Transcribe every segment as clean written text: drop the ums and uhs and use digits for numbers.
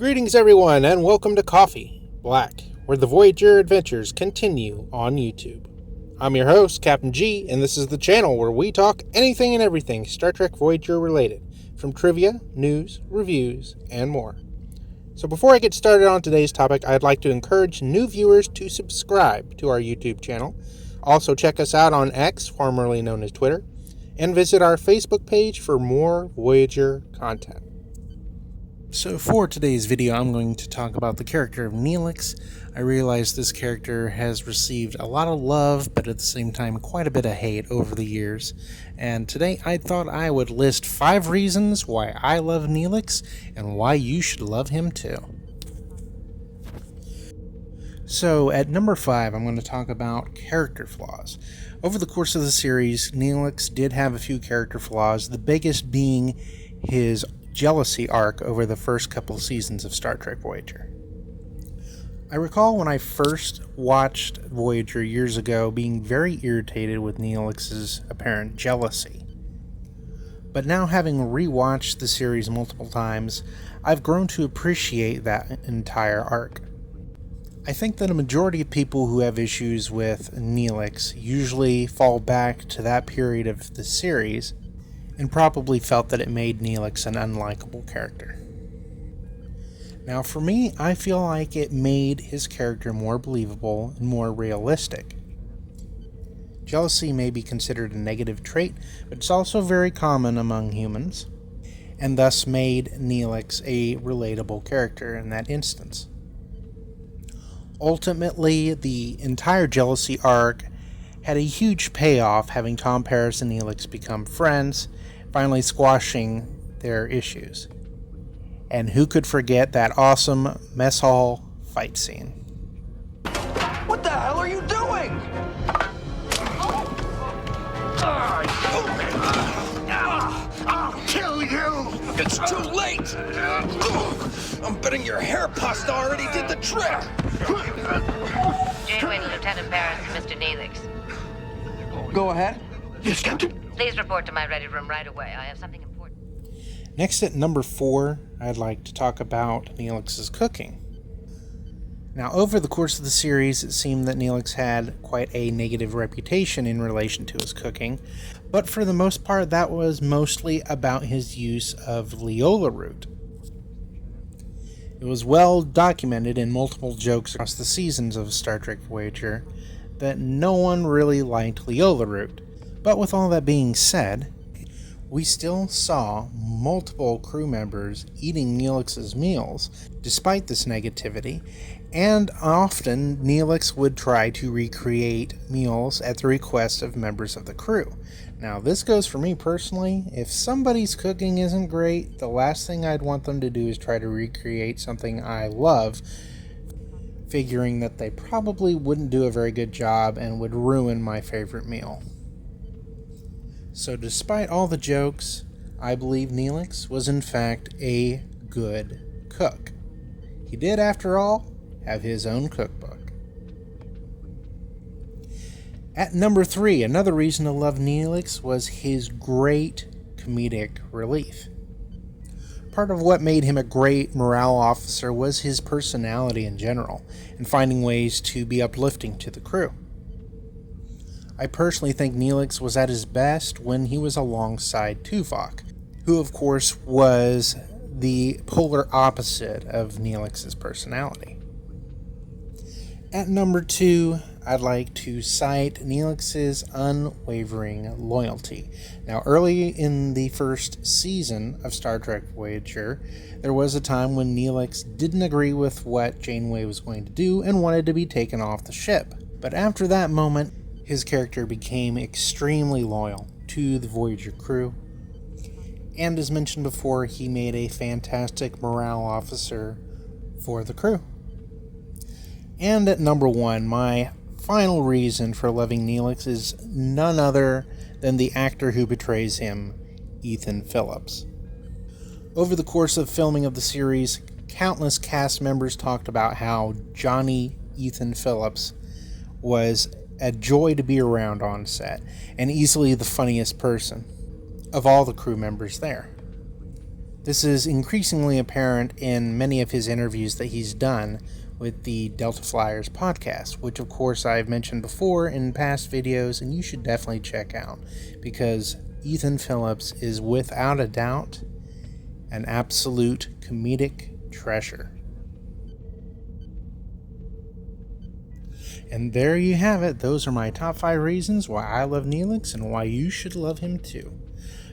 Greetings everyone and welcome to Coffee Black, where the Voyager adventures continue on YouTube. I'm your host, Captain G, and this is the channel where we talk anything and everything Star Trek Voyager related, from trivia, news, reviews, and more. So before I get started on today's topic, I'd like to encourage new viewers to subscribe to our YouTube channel. Also check us out on X, formerly known as Twitter, and visit our Facebook page for more Voyager content. So for today's video, I'm going to talk about the character of Neelix. I realize this character has received a lot of love, but at the same time quite a bit of hate over the years. And today I thought I would list 5 reasons why I love Neelix and why you should love him too. So at number 5, I'm going to talk about character flaws. Over the course of the series, Neelix did have a few character flaws, the biggest being his jealousy arc over the first couple seasons of Star Trek Voyager. I recall when I first watched Voyager years ago being very irritated with Neelix's apparent jealousy. But now, having rewatched the series multiple times, I've grown to appreciate that entire arc. I think that a majority of people who have issues with Neelix usually fall back to that period of the series and probably felt that it made Neelix an unlikable character. Now for me, I feel like it made his character more believable and more realistic. Jealousy may be considered a negative trait, but it's also very common among humans, and thus made Neelix a relatable character in that instance. Ultimately, the entire jealousy arc had a huge payoff, having Tom Paris and Neelix become friends, finally squashing their issues. And who could forget that awesome mess hall fight scene? What the hell are you doing? I'll kill you! It's too late! I'm betting your hair pasta already did the trick! Janeway to Lieutenant Paris and Mr. Neelix. Go ahead. Yes, Captain. Please report to my ready room right away. I have something important. Next at number 4, I'd like to talk about Neelix's cooking. Now, over the course of the series, it seemed that Neelix had quite a negative reputation in relation to his cooking, but for the most part, that was mostly about his use of Leola root. It was well documented in multiple jokes across the seasons of Star Trek Voyager that no one really liked Leola root. But with all that being said, we still saw multiple crew members eating Neelix's meals despite this negativity, and often Neelix would try to recreate meals at the request of members of the crew. Now, this goes for me personally. If somebody's cooking isn't great, the last thing I'd want them to do is try to recreate something I love, figuring that they probably wouldn't do a very good job and would ruin my favorite meal. So despite all the jokes, I believe Neelix was in fact a good cook. He did, after all, have his own cookbook. At number 3, another reason to love Neelix was his great comedic relief. Part of what made him a great morale officer was his personality in general, and finding ways to be uplifting to the crew. I personally think Neelix was at his best when he was alongside Tuvok, who of course was the polar opposite of Neelix's personality. At number 2, I'd like to cite Neelix's unwavering loyalty. Now, early in the first season of Star Trek Voyager, there was a time when Neelix didn't agree with what Janeway was going to do and wanted to be taken off the ship. But after that moment, his character became extremely loyal to the Voyager crew, and as mentioned before, he made a fantastic morale officer for the crew. And at number 1, my final reason for loving Neelix is none other than the actor who portrays him, Ethan Phillips. Over the course of filming of the series, countless cast members talked about how Johnny Ethan Phillips was a joy to be around on set, and easily the funniest person of all the crew members there. This is increasingly apparent in many of his interviews that he's done with the Delta Flyers podcast, which of course I've mentioned before in past videos, and you should definitely check out, because Ethan Phillips is without a doubt an absolute comedic treasure. And there you have it. Those are my top 5 reasons why I love Neelix and why you should love him too.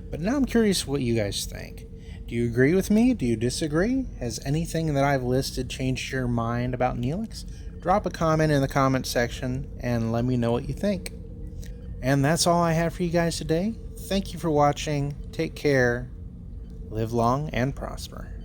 But now I'm curious what you guys think. Do you agree with me? Do you disagree? Has anything that I've listed changed your mind about Neelix? Drop a comment in the comment section and let me know what you think. And that's all I have for you guys today. Thank you for watching. Take care. Live long and prosper.